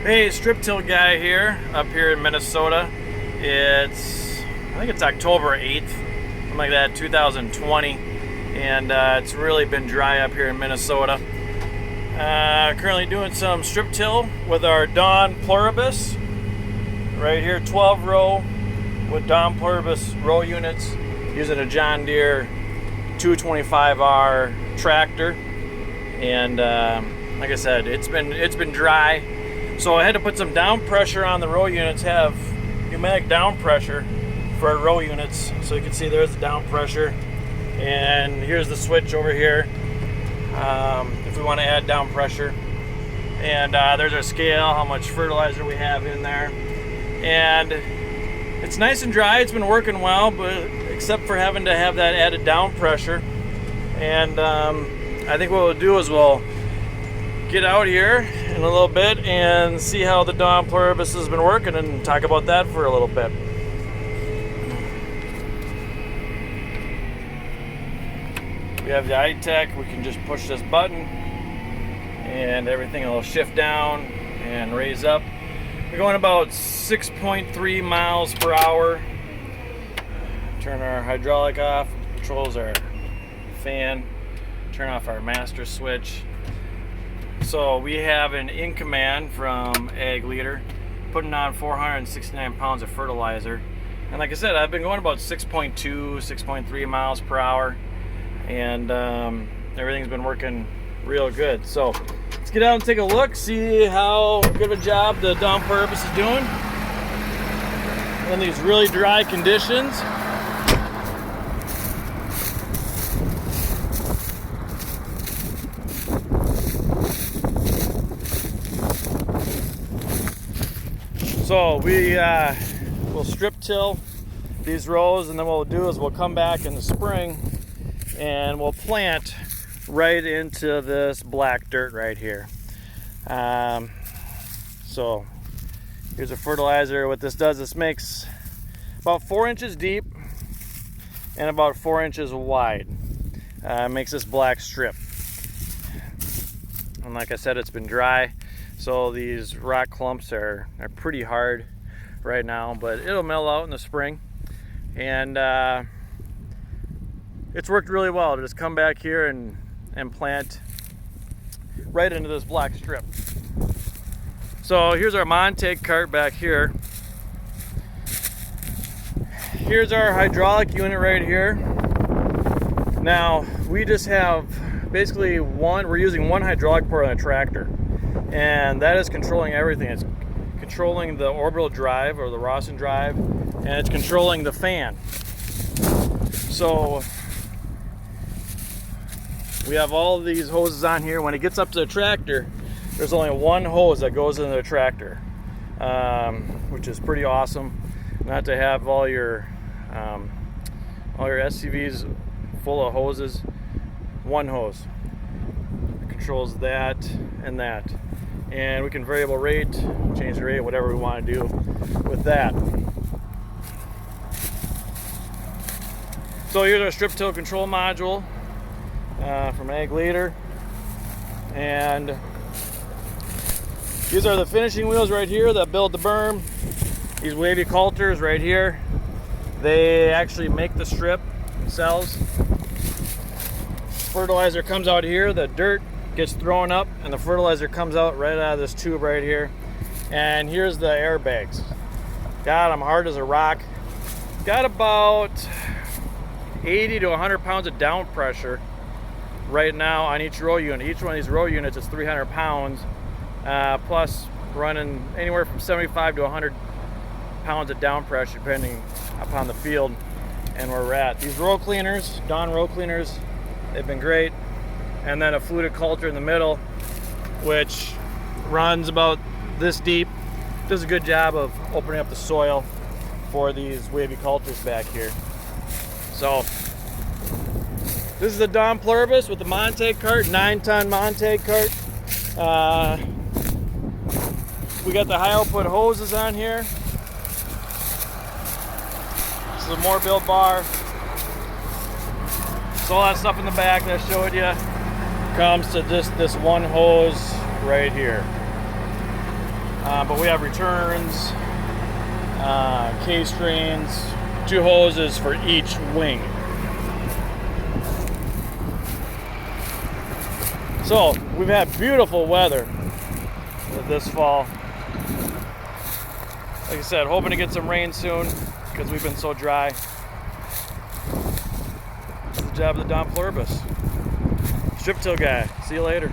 Hey, strip till guy here, up here in Minnesota. I think it's October 8th, something like that, 2020. And it's really been dry up here in Minnesota. Currently doing some strip till with our Dawn Pluribus. Right here, 12 row with Dawn Pluribus row units using a John Deere 225R tractor. And like I said, it's been dry. So I had to put some down pressure on the row units, have pneumatic down pressure for our row units. So you can see there's the down pressure. And here's the switch over here if we want to add down pressure. And there's our scale, how much fertilizer we have in there. And it's nice and dry, it's been working well, but except for having to have that added down pressure. And I think what we'll do is we'll get out here in a little bit and see how the Dawn Pluribus has been working and talk about that for a little bit. We have the iTech, we can just push this button and everything will shift down and raise up. We're going about 6.3 miles per hour. Turn our hydraulic off, controls our fan, turn off our master switch. So we have an InCommand from Ag Leader, putting on 469 pounds of fertilizer. And like I said, I've been going about 6.2, 6.3 miles per hour. And everything's been working real good. So let's get out and take a look, see how good of a job the Dawn Pluribus is doing in these really dry conditions. So we will strip till these rows, and then what we'll do is we'll come back in the spring and we'll plant right into this black dirt right here. So here's a fertilizer. What this does, this makes about 4 inches deep and about 4 inches wide. Makes this black strip. And like I said, it's been dry. So these rock clumps are pretty hard right now, but it'll mellow out in the spring. And it's worked really well to just come back here and plant right into this black strip. So here's our Montag cart back here. Here's our hydraulic unit right here. Now we just have basically we're using one hydraulic port on a tractor. And that is controlling everything. It's controlling the orbital drive or the Rawson drive, and it's controlling the fan. So we have all of these hoses on here. When it gets up to the tractor, there's only one hose that goes into the tractor, which is pretty awesome. Not to have all your SCVs full of hoses. One hose controls that and that. And we can variable rate, change the rate, whatever we want to do with that. So here's our strip till control module from Ag Leader. And these are the finishing wheels right here that build the berm. These wavy coulters right here, they actually make the strip themselves. Fertilizer comes out here, the dirt gets thrown up and the fertilizer comes out right out of this tube right here. And here's the airbags. Got them hard as a rock. Got about 80 to 100 pounds of down pressure right now on each row unit. Each one of these row units is 300 pounds, plus running anywhere from 75 to 100 pounds of down pressure depending upon the field and where we're at. These row cleaners, Dawn row cleaners, they've been great. And then a fluted coulter in the middle, which runs about this deep. Does a good job of opening up the soil for these wavy coulters back here. So this is the Dawn Pluribus with the Montag cart, 9-ton Montag cart. We got the high output hoses on here. This is a more built bar. So all that stuff in the back that I showed you comes to this one hose right here. but we have returns, K-strains, 2 hoses for each wing. So we've had beautiful weather this fall. Like I said, hoping to get some rain soon because we've been so dry. That's the job of the Dawn Pluribus. Strip till guy. See you later.